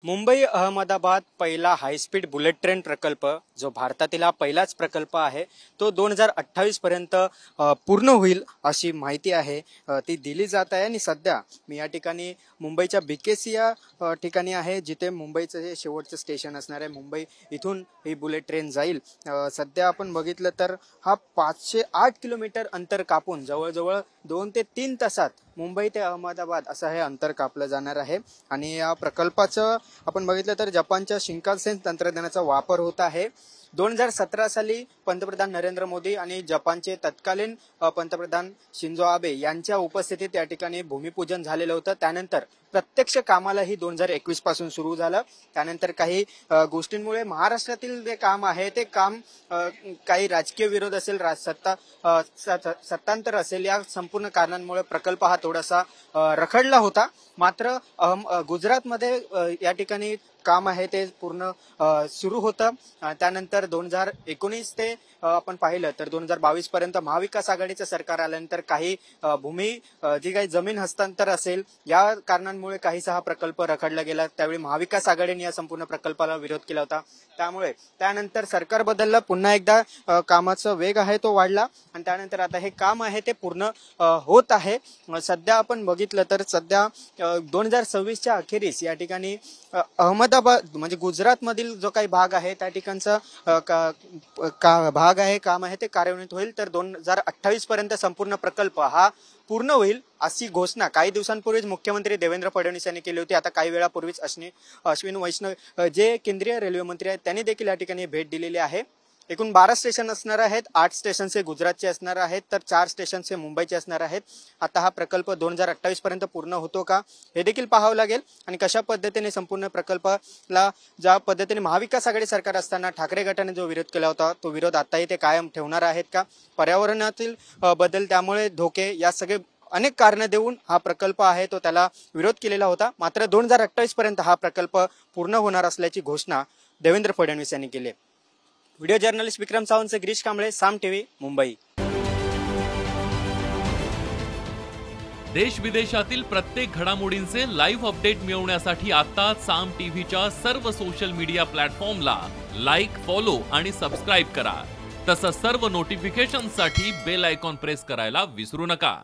मुंबई अहमदाबाद पहिला high speed bullet train प्रकल्प जो भारतातील हा पहिलाच प्रकल्प आहे तो 2028 पर्यंत पूर्ण होईल अशी माहिती आहे ती दिली जात आहे। आणि सध्या मी या ठिकाणी मुंबईच्या बीकेसी या ठिकाणी आहे जिथे मुंबईचं हे शेवटचं स्टेशन असणार आहे। मुंबई इथून ही बुलेट ट्रेन जाईल। सध्या आपण बघितलं तर हा 508 किलोमीटर अंतर कापून जवळजवळ 2 ते 3 तासात मुंबई ते अहमदाबाद असं हे अंतर कापलं जाणार आहे। आणि या प्रकल्पाचं आपण बघितलं तर जपानच्या शिंकानसेन तंत्रज्ञानाचा वापर होत आहे। 2017 साली पंतप्रधान नरेंद्र मोदी आणि जपानचे तत्कालीन पंतप्रधान शिंजो आबे यांच्या उपस्थितीत या ठिकाणी भूमिपूजन झालेलं होतं। त्यानंतर प्रत्यक्ष कामालाही 2021 पासून सुरू झालं। त्यानंतर काही गोष्टींमुळे महाराष्ट्रातील जे काम आहे ते काम काही राजकीय विरोध असेल, सत्तांतर असेल, या संपूर्ण कारणांमुळे प्रकल्प हा थोडासा रखडला होता। मात्र गुजरातमध्ये या ठिकाणी काम आहे ते पूर्ण सुरू होतं। त्यानंतर 2019 ते आपण पाहिलं तर 2022 पर्यंत महाविकास आघाडीचं सरकार आल्यानंतर काही जी काही जमीन हस्तांतर असेल या कारणांमुळे काहीसा हा प्रकल्प रखडला गेला। त्यावेळी महाविकास आघाडीने या संपूर्ण प्रकल्पाला विरोध केला होता। त्यामुळे त्यानंतर सरकार बदललं, पुन्हा एकदा कामाचा वेग आहे तो वाढला आणि त्यानंतर आता हे काम आहे ते पूर्ण होत आहे। सध्या आपण बघितलं तर सध्या 2026च्या अखेरीस या ठिकाणी अहमदाबाद म्हणजे गुजरात मधील जो काही भाग आहे त्या ठिकाणचा भाग आहे काम आहे ते कार्यान्वित होईल। तर 2028 पर्यंत संपूर्ण प्रकल्प हा पूर्ण होईल अशी घोषणा काही दिवसांपूर्वीच मुख्यमंत्री देवेंद्र फडणवीस यांनी केली होती। आता काही वेळापूर्वीच अश्विनी वैष्णव जे केंद्रीय रेल्वे मंत्री आहेत त्यांनी देखील या ठिकाणी भेट दिलेली आहे। एकूण 12 स्टेशन असणार आहेत, 8 स्टेशन हे गुजरातचे असणार आहेत तर 4 स्टेशन हे मुंबईचे असणार आहेत। आता हा प्रकल्प 2028 पर्यंत पूर्ण होतो का हे देखील पाहावं लागेल आणि कशा पद्धतीने संपूर्ण प्रकल्पाला ज्या पद्धतीने महाविकास आघाडी सरकार असताना ठाकरे गटाने जो विरोध केला होता तो विरोध आताही ते कायम ठेवणार आहेत का, पर्यावरणातील बदल त्यामुळे धोके या सगळे अनेक कारण देऊन हा प्रकल्प आहे तो त्याला विरोध केलेला होता। मात्र 2028 पर्यंत हा प्रकल्प पूर्ण होणार असल्याची घोषणा देवेंद्र फडणवीस यांनी केली। व्हिडिओ जर्नलिस्ट विक्रम सावंत, गिरीश कांबळे, साम टीव्ही, मुंबई। देश विदेशातील प्रत्येक घडामोडींचे लाईव्ह अपडेट मिळवण्यासाठी आता साम टीव्हीच्या सर्व सोशल मीडिया प्लॅटफॉर्मला लाईक, फॉलो आणि सबस्क्राईब करा। तसंच सर्व नोटिफिकेशनसाठी बेल आयकॉन प्रेस करायला विसरू नका।